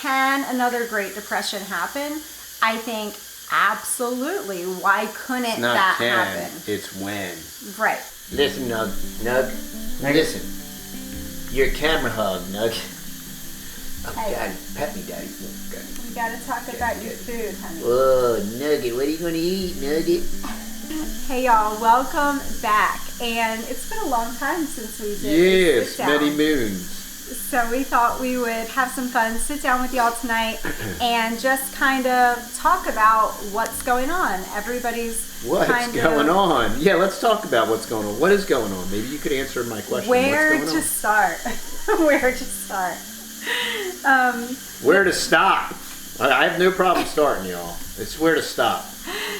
can another Great Depression happen? I think absolutely. Why couldn't that happen? It's when. Right. Listen, Nug. Listen. Your camera hug, Nug. Oh, Hey. Daddy, pet me, Daddy. We gotta talk about your food, honey. Whoa, Nugget, what are you gonna eat, Nugget? Hey y'all, welcome back. And it's been a long time since we did Yes, sit down. many moons. So we thought we would have some fun, sit down with y'all tonight, and just kind of talk about what's going on. Everybody's What's going on? Yeah, let's talk about what's going on. What is going on? Maybe you could answer my question. Where what's going to start? Where to start? Where to stop? I have no problem starting, y'all. It's where to stop.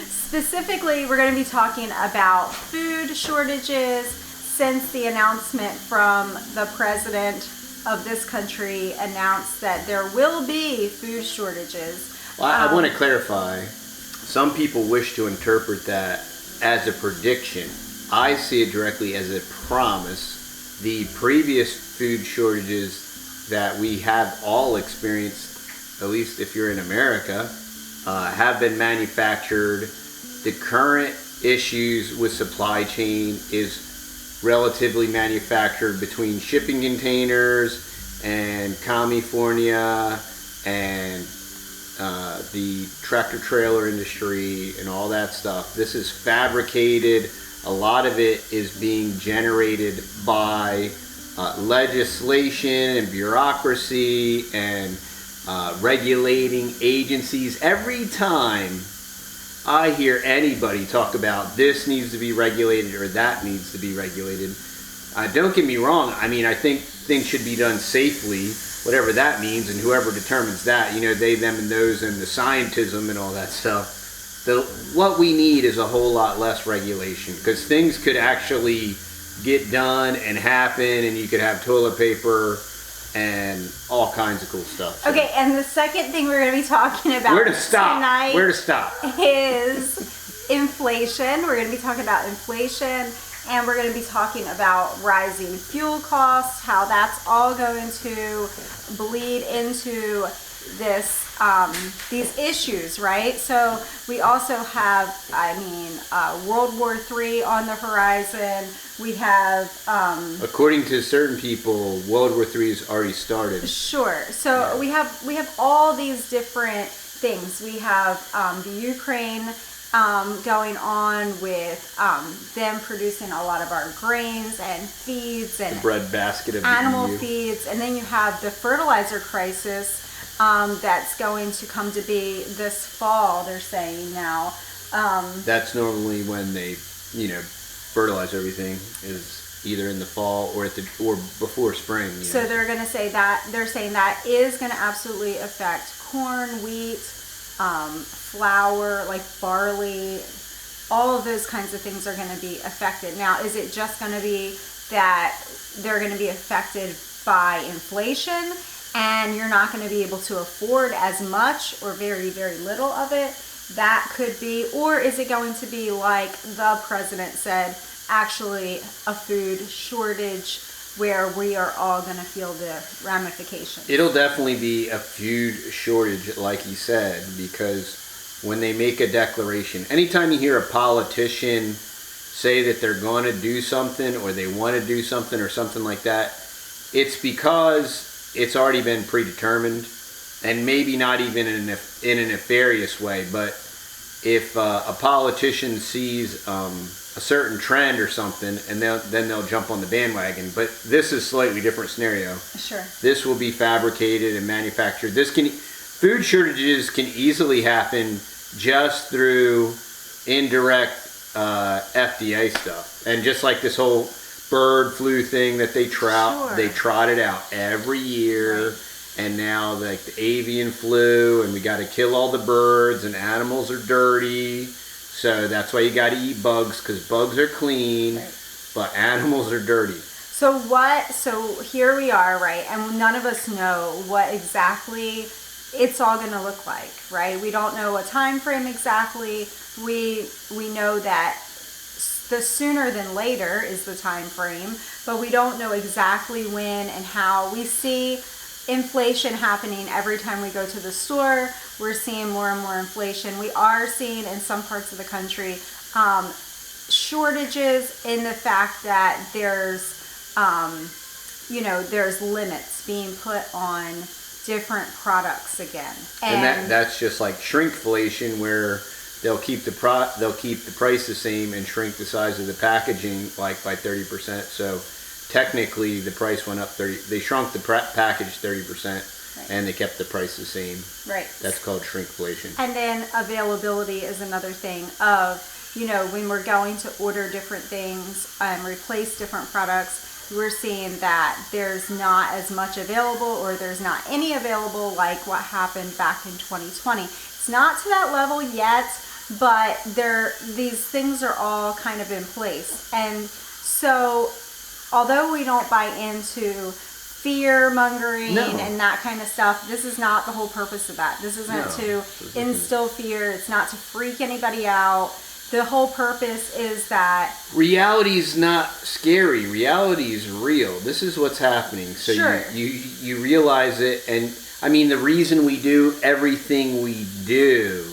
Specifically, we're going to be talking about food shortages since the announcement from the president of this country announced that there will be food shortages. Well, I want to clarify. Some people wish to interpret that as a prediction. I see it directly as a promise. The previous food shortages that we have all experienced, at least if you're in America, have been manufactured. The current issues with supply chain is relatively manufactured between shipping containers and California and the tractor trailer industry and all that stuff. This is fabricated. A lot of it is being generated by legislation and bureaucracy and regulating agencies. Every time I hear anybody talk about this needs to be regulated or that needs to be regulated, don't get me wrong. I mean, I think things should be done safely, whatever that means, and whoever determines that, they, them, and those, and the scientism and all that stuff. What we need is a whole lot less regulation, because things could actually get done and happen, and you could have toilet paper and all kinds of cool stuff. So. Okay, and the second thing we're going to be talking about tonight is inflation. We're going to be talking about inflation, and we're going to be talking about rising fuel costs, how that's all going to bleed into this these issues, right? So we also have, World War III on the horizon. We have according to certain people, World War III has already started. Sure. So yeah. we have all these different things. We have the Ukraine going on with them producing a lot of our grains and feeds and the breadbasket of animal the EU. feeds, and then you have the fertilizer crisis that's going to come to be this fall. They're saying now. That's normally when they, fertilize everything, is either in the fall or or before spring. So they're going to say that they're saying that is going to absolutely affect corn, wheat, flour, like barley. All of those kinds of things are going to be affected. Now, is it just going to be that they're going to be affected by inflation and you're not going to be able to afford as much or very, very little of it? That could be. Or is it going to be like the president said, actually a food shortage where we are all going to feel the ramifications? It'll definitely be a food shortage, like he said, because when they make a declaration, anytime you hear a politician say that they're going to do something or they want to do something or something like that, it's because it's already been predetermined, and maybe not even in a nefarious way. But if a politician sees a certain trend or something, and then they'll jump on the bandwagon. But this is a slightly different scenario. Sure. This will be fabricated and manufactured. Food shortages can easily happen just through indirect FDA stuff, and just like this whole bird flu thing that they trot it out every year. Right. And now like the avian flu, and we got to kill all the birds, and animals are dirty, so that's why you got to eat bugs, because bugs are clean, right, but animals are dirty. So here we are, right, and none of us know what exactly it's all going to look like, right? We don't know a time frame exactly. We know that the sooner than later is the time frame, but we don't know exactly when and how. We see inflation happening every time we go to the store. We're seeing more and more inflation. We are seeing in some parts of the country shortages in the fact that there's there's limits being put on different products again. And that's just like shrinkflation, where they'll keep the price the same and shrink the size of the packaging like by 30%. So technically the price went up 30. They shrunk the package 30%, right, and they kept the price the same. Right. That's called shrinkflation. And then availability is another thing of, when we're going to order different things and replace different products, we're seeing that there's not as much available, or there's not any available, like what happened back in 2020. It's not to that level yet, but these things are all kind of in place. And so although we don't buy into fear mongering and that kind of stuff, this is not the whole purpose of that. This isn't to instill fear. It's not to freak anybody out. The whole purpose is that reality is not scary. Reality is real. This is what's happening. So sure, you realize it. And I mean, the reason we do everything we do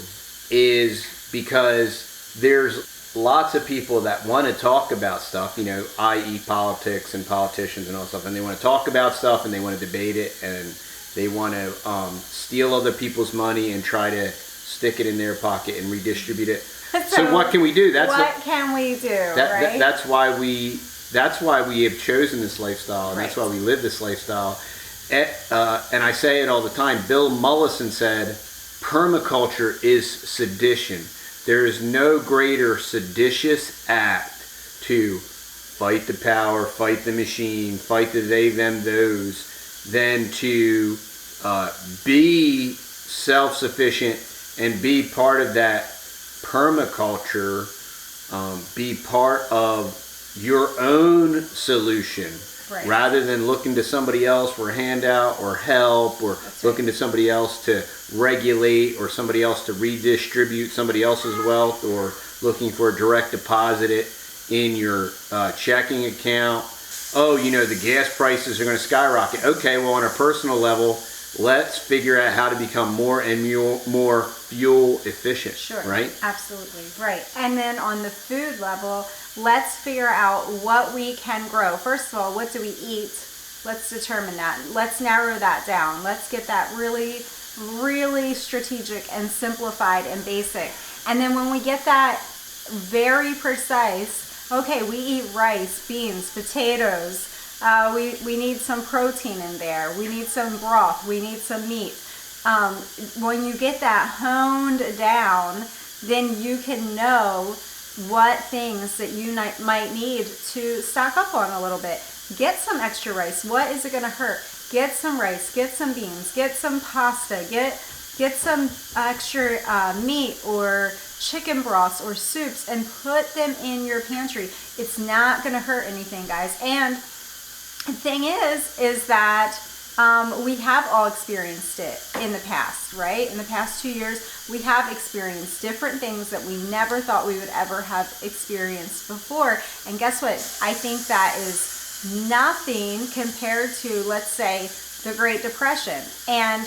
is because there's lots of people that want to talk about stuff, i.e. politics and politicians and all that stuff. And they want to talk about stuff, and they want to debate it, and they want to steal other people's money and try to stick it in their pocket and redistribute it. So what can we do? What can we do? Right? That's why we have chosen this lifestyle, and right, that's why we live this lifestyle. And I say it all the time. Bill Mollison said, "Permaculture is sedition. There is no greater seditious act to fight the power, fight the machine, fight the they, them, those, than to be self-sufficient and be part of that permaculture, be part of your own solution, right, rather than looking to somebody else for a handout or help, or looking to somebody else to regulate, or somebody else to redistribute somebody else's wealth, or looking for a direct deposit in your checking account. Oh, the gas prices are going to skyrocket. Okay, well, on a personal level, let's figure out how to become more and more fuel efficient. Sure. Right? Absolutely. Right. And then on the food level, let's figure out what we can grow. First of all, what do we eat? Let's determine that. Let's narrow that down. Let's get that really, really strategic and simplified and basic. And then when we get that very precise, okay, we eat rice, beans, potatoes, we need some protein in there. We need some broth. We need some meat. When you get that honed down, then you can know what things that you might need to stock up on a little bit. Get some extra rice. What is it going to hurt? Get some rice. Get some beans. Get some pasta. Get some extra meat or chicken broths or soups, and put them in your pantry. It's not going to hurt anything, guys. And the thing is that we have all experienced it in the past, right? In the past 2 years, we have experienced different things that we never thought we would ever have experienced before. And guess what? I think that is nothing compared to, let's say, the Great Depression. And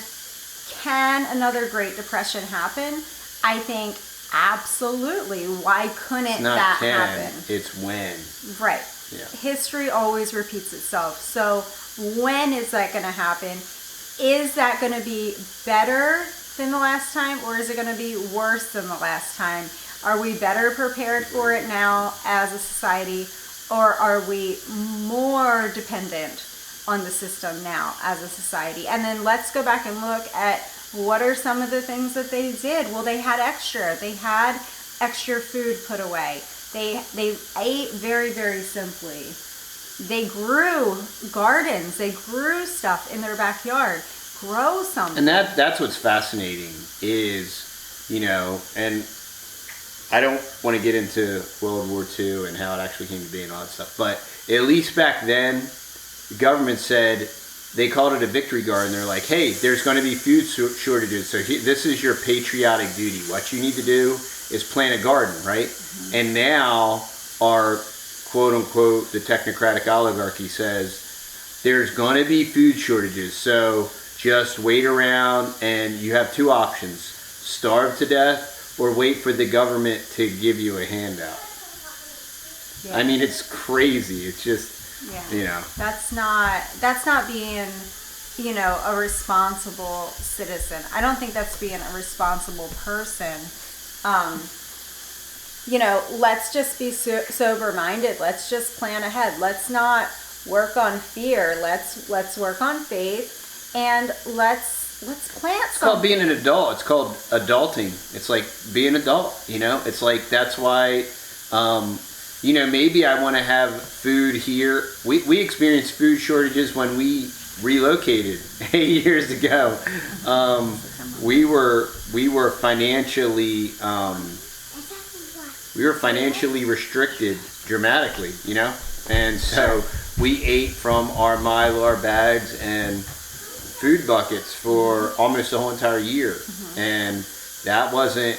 can another Great Depression happen? I think absolutely. Why couldn't that happen? It's when. Right. Yeah. History always repeats itself. So when is that going to happen? Is that going to be better than the last time, or is it going to be worse than the last time? Are we better prepared for it now as a society, or are we more dependent on the system now as a society? And then let's go back and look at what are some of the things that they did. Well, they had extra. They had extra food put away. They ate very, very simply. They grew gardens. They grew stuff in their backyard. Grow something. And that's what's fascinating is, and I don't want to get into World War II and how it actually came to be and all that stuff, but at least back then, the government said, they called it a victory garden. They're like, hey, there's going to be food shortages, so this is your patriotic duty. What you need to do is plant a garden, right? Mm-hmm. And now our quote unquote the technocratic oligarchy says, there's going to be food shortages. So just wait around, and you have two options: starve to death or wait for the government to give you a handout. Yeah. I mean, it's crazy. It's just, you know. That's not being, you know, a responsible citizen. I don't think that's being a responsible person. You know, let's just be sober-minded. Let's just plan ahead. Let's not work on fear. Let's work on faith, and let's plant something. It's called being an adult. It's called adulting. It's like being an adult, you know? It's like, that's why, you know, maybe I want to have food here. We experienced food shortages when we relocated 8 years ago. We were financially restricted dramatically, you know? And so we ate from our Mylar bags and food buckets for almost the whole entire year. And that wasn't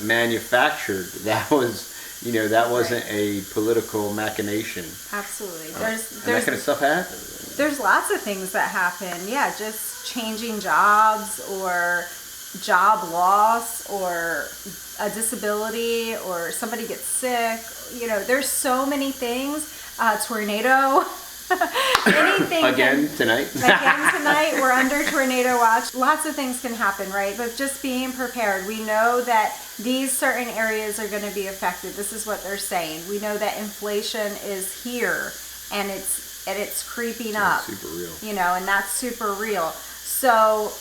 manufactured. That was, you know, that wasn't a political machination. Absolutely. And that kind of stuff happens. There's lots of things that happen. Yeah, just changing jobs, or job loss, or a disability, or somebody gets sick. You know, there's so many things. Tornado. Anything Again tonight, we're under tornado watch. Lots of things can happen, right? But just being prepared. We know that these certain areas are going to be affected. This is what they're saying. We know that inflation is here, and it's creeping up. Super real. You know, and that's super real. So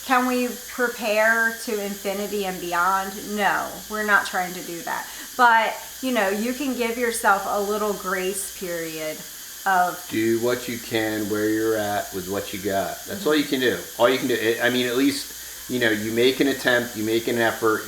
can we prepare to infinity and beyond? No, we're not trying to do that. But, you know, you can give yourself a little grace period of... Do what you can where you're at with what you got. That's all you can do. All you can do. I mean, at least, you know, you make an attempt, you make an effort.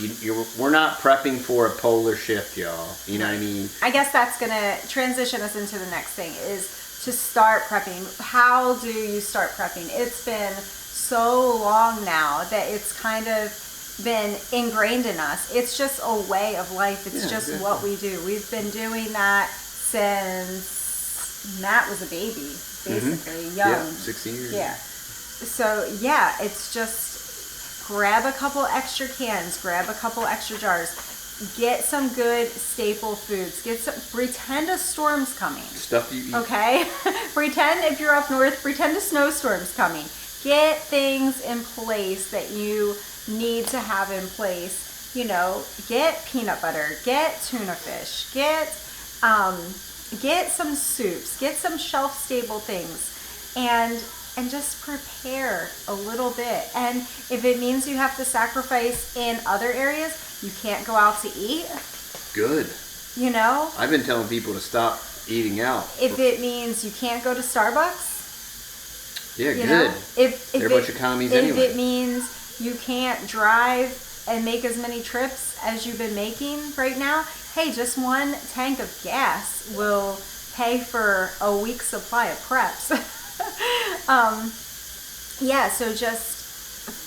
We're not prepping for a polar shift, y'all. You know what I mean? I guess that's going to transition us into the next thing, is to start prepping. How do you start prepping? It's been so long now that it's kind of been ingrained in us. It's just a way of life. It's just what we do. We've been doing that since Matt was a baby, basically, young. Yeah, 16 years. Yeah. So, yeah, it's just grab a couple extra cans, grab a couple extra jars, get some good staple foods, pretend a storm's coming. Stuff you eat. Okay? Pretend, if you're up north, pretend a snowstorm's coming. Get things in place that you need to have in place. You know, get peanut butter, get tuna fish, get some soups, get some shelf stable things, and just prepare a little bit. And if it means you have to sacrifice in other areas, you can't go out to eat. Good. You know? I've been telling people to stop eating out. If it means you can't go to Starbucks. Yeah, You good. know, if They're a bunch of commies anyway. If it means you can't drive and make as many trips as you've been making right now, hey, just one tank of gas will pay for a week's supply of preps. Yeah, so just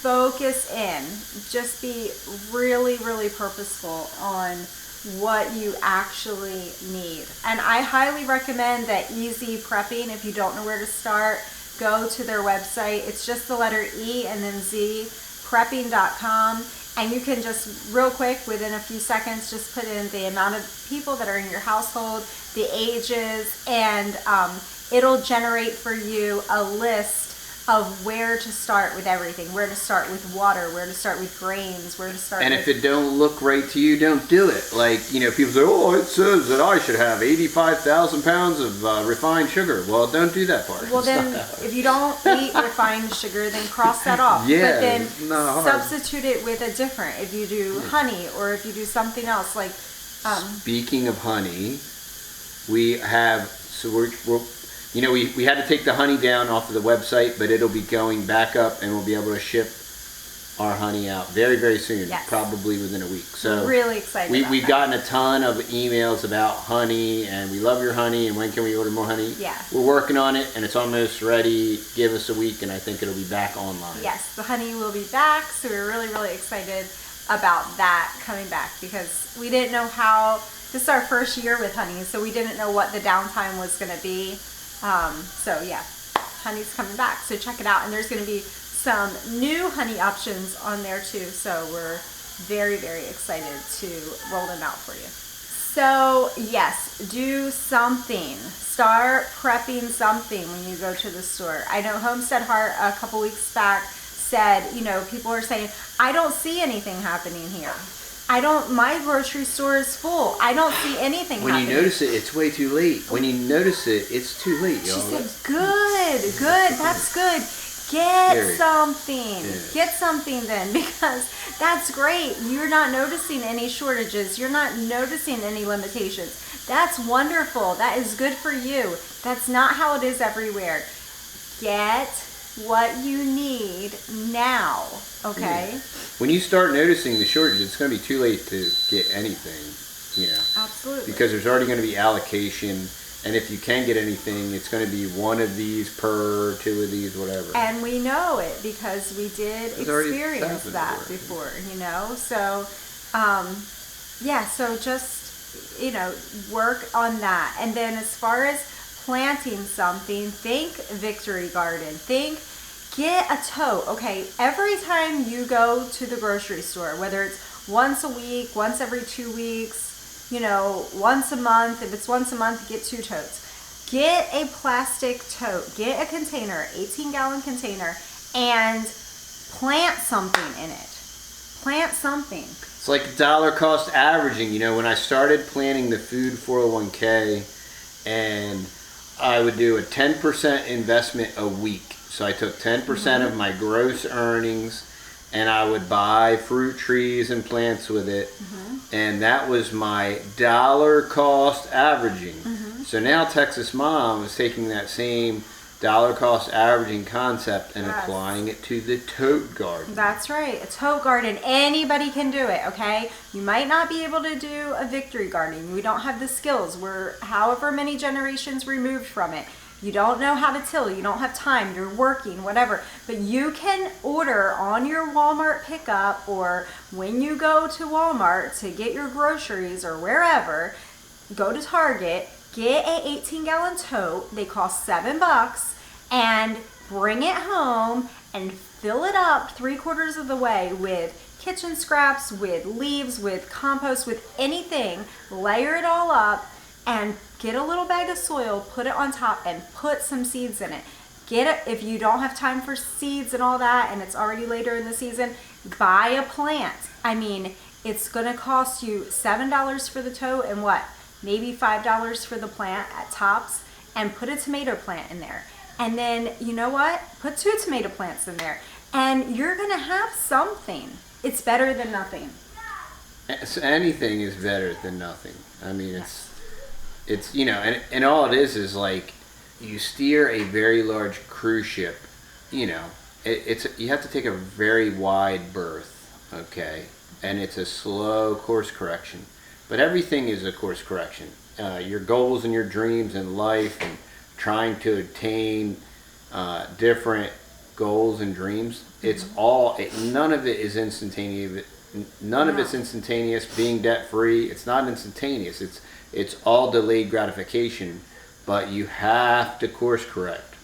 focus in. Just be really, really purposeful on what you actually need. And I highly recommend that Easy Prepping. If you don't know where to start, go to their website. It's just the letter E and then Z, prepping.com. And you can just real quick, within a few seconds, just put in the amount of people that are in your household, the ages, and it'll generate for you a list of where to start with everything, where to start with water, where to start with grains, where to start and with... if it don't look right to you, don't do it. Like, you know, people say, oh, it says that I should have 85,000 pounds of refined sugar. Well, don't do that part. Well, then, if you don't eat refined sugar, then cross that off. Yeah, but then it's not hard. substitute it with a different. If you do honey, or if you do something else, like... Speaking of honey, we have, so we're you know, we had to take the honey down off of the website, but it'll be going back up, and we'll be able to ship our honey out very, very soon, yes. Probably within a week. So I'm really excited we've gotten a ton of emails about honey, and we love your honey, and when can we order more honey? Yeah. We're working on it, and it's almost ready. Give us a week, and I think it'll be back online. Yes, the honey will be back, so we're really, really excited about that coming back, because we didn't know how this is our first year with Honey, so we didn't know what the downtime was going to be. So yeah, Honey's coming back, so check it out. And there's going to be some new Honey options on there too, so we're very, very excited to roll them out for you. So yes, do something. Start prepping something when you go to the store. I know Homestead Heart a couple weeks back said, you know, people are saying, I don't see anything happening here. My grocery store is full. I don't see anything happening. When you notice it, it's way too late. When you notice it, it's too late, y'all. She said, good, that's good. Get something. Yeah. Get something then, because that's great. You're not noticing any shortages. You're not noticing any limitations. That's wonderful. That is good for you. That's not how it is everywhere. Get what you need now, okay? Yeah. When you start noticing the shortage, it's going to be too late to get anything, you know. Absolutely. Because there's already going to be allocation. And if you can get anything, it's going to be one of these per, two of these, whatever. And we know it because we did experience that before, you know? So, yeah, so just, you know, work on that. And then as far as planting something, think Victory Garden. Get a tote, okay? Every time you go to the grocery store, whether it's once a week, once every 2 weeks, you know, once a month. If it's once a month, get 2 totes. Get a plastic tote. Get a container, 18-gallon container, and plant something in it. Plant something. It's like dollar cost averaging. You know, when I started planning the food 401k, and I would do a 10% investment a week. So I took 10% of my gross earnings, and I would buy fruit trees and plants with it. And that was my dollar cost averaging. So now Texas Mom is taking that same dollar cost averaging concept and applying it to the tote garden. That's right, a tote garden. Anybody can do it, okay? You might not be able to do a Victory Garden. We don't have the skills. We're however many generations removed from it. You don't know how to till, you don't have time, you're working, whatever. But you can order on your Walmart pickup, or when you go to Walmart to get your groceries or wherever, go to Target, get a 18-gallon tote. They cost $7, and bring it home and fill it up 3/4 of the way with kitchen scraps, with leaves, with compost, with anything. Layer it all up and get a little bag of soil, put it on top, and put some seeds in it. Get it, if you don't have time for seeds and all that, and it's already later in the season, buy a plant. I mean, it's gonna cost you $7 for the tote and what? Maybe $5 for the plant at tops, and put a tomato plant in there. And then, you know what? Put 2 tomato plants in there, and you're gonna have something. It's better than nothing. Anything is better than nothing. I mean, it's you know, and all it is like, you steer a very large cruise ship, you know, it's you have to take a very wide berth, okay, and it's a slow course correction, but everything is a course correction. Your goals and your dreams in life, and trying to attain different goals and dreams, it's all, none of it is instantaneous. None of it's instantaneous. Being debt free, it's not instantaneous. It's all delayed gratification, but you have to course correct.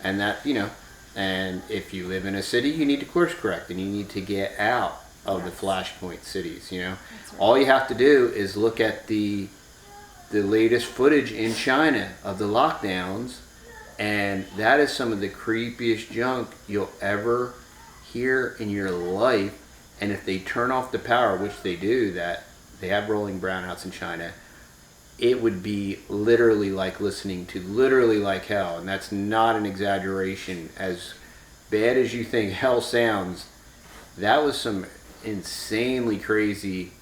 And that, you know, and if you live in a city, you need to course correct, and you need to get out of the flashpoint cities, you know. Right. All you have to do is look at the latest footage in China of the lockdowns, and that is some of the creepiest junk you'll ever hear in your life. And if they turn off the power, which they do, that they have rolling brownouts in China, it would be literally like listening to literally like hell. And that's not an exaggeration. As bad as you think hell sounds, that was some insanely crazy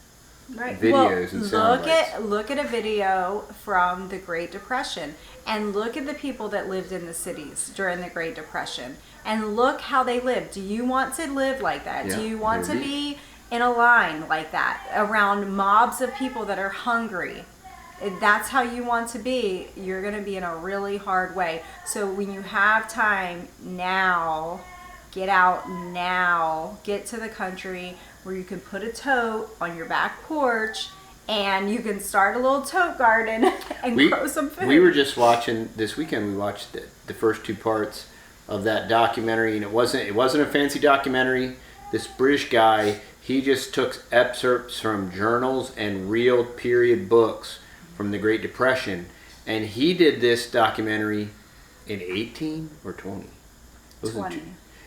videos and sound bites. Look at a video from the Great Depression, and look at the people that lived in the cities during the Great Depression, and look how they lived. Do you want to live like that? Do you want to be in a line like that around mobs of people that are hungry? If that's how you want to be, you're going to be in a really hard way. So when you have time now, get out now. Get to the country where you can put a tote on your back porch and you can start a little tote garden and grow some food. We were just watching this weekend. We watched the first 2 parts of that documentary, and it wasn't a fancy documentary. This British guy, he just took excerpts from journals and real period books from the Great Depression, and he did this documentary in 18 or 20. It was 20.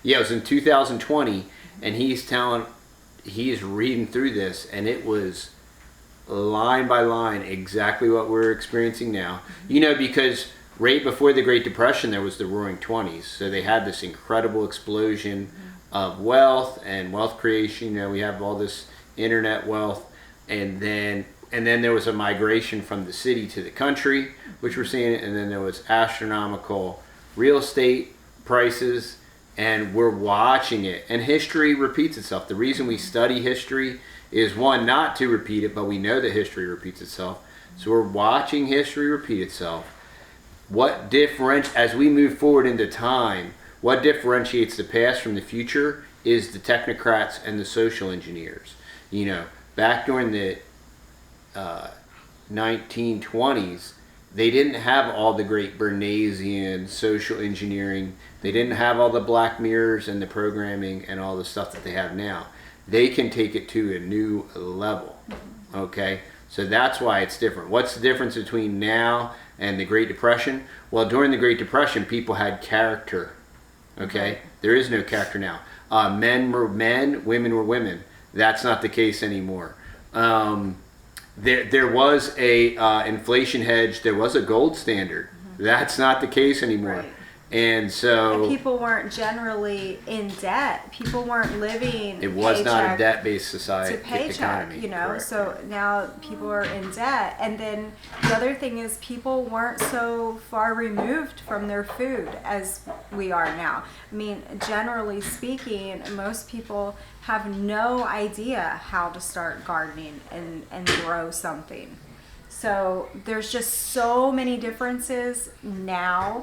It was in 2020, and he's reading through this, and it was line by line exactly what we're experiencing now. Because right before the Great Depression, there was the Roaring 20s, so they had this incredible explosion of wealth and wealth creation. We have all this internet wealth, and then there was a migration from the city to the country, which we're seeing, and then there was astronomical real estate prices, and we're watching it. And history repeats itself. The reason we study history is, one, not to repeat it, but we know that history repeats itself. So we're watching history repeat itself. As we move forward into time, what differentiates the past from the future is the technocrats and the social engineers. Back during the 1920s, they didn't have all the great Bernaysian social engineering. They didn't have all the black mirrors and the programming and all the stuff that they have now. They can take it to a new level. Okay? So that's why it's different. What's the difference between now and the Great Depression? Well, during the Great Depression, people had character. Okay? There is no character now. Men were men, women were women. That's not the case anymore. There was a inflation hedge. There was a gold standard. That's not the case anymore. Right. And so... And people weren't generally in debt. People weren't living It was not a debt-based society. To paycheck, economy. Correct. So now people are in debt. And then the other thing is people weren't so far removed from their food as we are now. I mean, generally speaking, most people have no idea how to start gardening and grow something. So there's just so many differences now.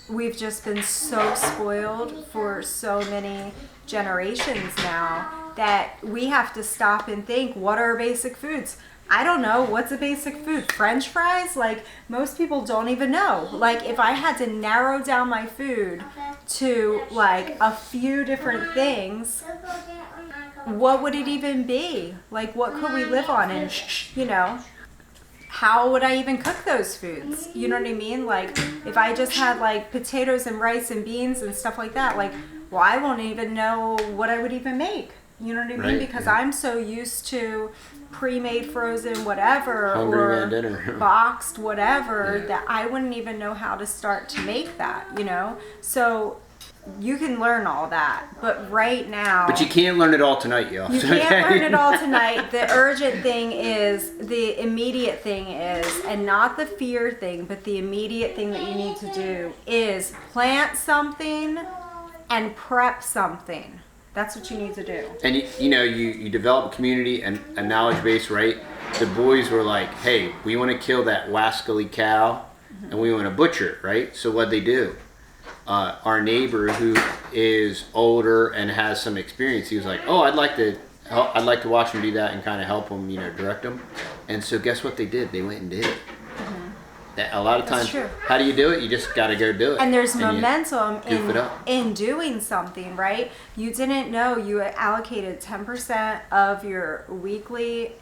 We've just been so spoiled for so many generations now that we have to stop and think, what are basic foods? I don't know. What's a basic food? French fries? Like, most people don't even know. Like, if I had to narrow down my food to like a few different things, what would it even be? Like, what could we live on? And, how would I even cook those foods? You know what I mean? Like, if I just had like potatoes and rice and beans and stuff like that, like, well, I won't even know what I would even make. You know what I mean? Right, Because yeah. I'm so used to pre-made, frozen, whatever, Hungry or man dinner. boxed whatever, Yeah. that I wouldn't even know how to start to make that, So you can learn all that, but right now... But you can't learn it all tonight, y'all. You can't learn it all tonight. The urgent thing is, the immediate thing is, and not the fear thing, but the immediate thing that you need to do is plant something and prep something. That's what you need to do. And you develop a community and a knowledge base, right? The boys were like, hey, we want to kill that wascally cow and we want to butcher it, right? So what'd they do? Our neighbor, who is older and has some experience, he was like, oh, I'd like to watch him do that and kind of help him, direct him. And so guess what they did? They went and did it. A lot of times, how do you do it? You just got to go do it. And there's momentum in doing something, right? You didn't know you allocated 10% of your weekly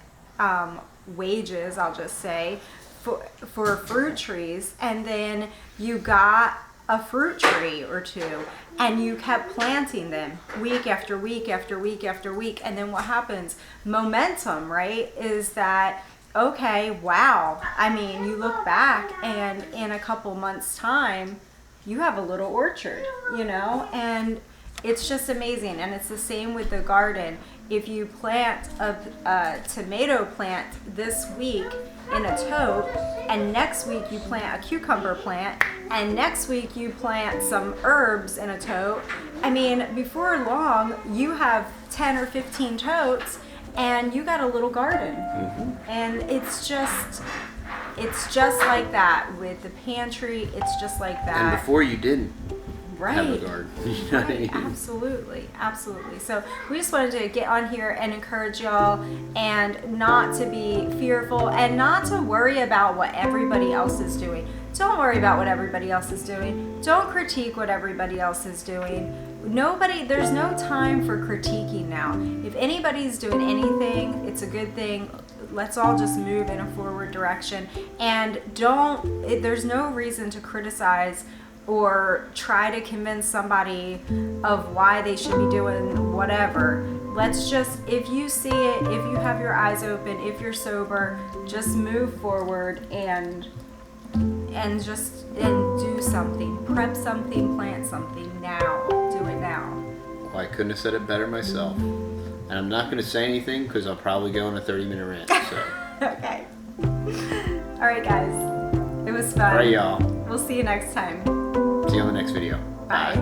wages, I'll just say, for fruit trees, and then you got a fruit tree or two, and you kept planting them week after week after week after week. And then what happens? Momentum, right? Is that, okay, wow. I mean, you look back and in a couple months' time, you have a little orchard, and it's just amazing. And it's the same with the garden. If you plant a tomato plant this week in a tote, and next week you plant a cucumber plant, and next week you plant some herbs in a tote, I mean, before long, you have 10 or 15 totes, and you got a little garden. And it's just like that with the pantry. It's just like that. And before you didn't. have a Right. garden. You know what I mean? Absolutely, absolutely. So we just wanted to get on here and encourage y'all and not to be fearful and not to worry about what everybody else is doing. Don't worry about what everybody else is doing. Don't critique what everybody else is doing. There's no time for critiquing now. If anybody's doing anything, it's a good thing. Let's all just move in a forward direction, and there's no reason to criticize or try to convince somebody of why they should be doing whatever. Let's just, if you see it, if you have your eyes open, if you're sober, just move forward and do something. Prep something, plant something now. Do it now. Well, I couldn't have said it better myself. And I'm not going to say anything because I'll probably go on a 30-minute rant. So. Okay. All right, guys. It was fun. All right, y'all. We'll see you next time. See you on the next video. Bye.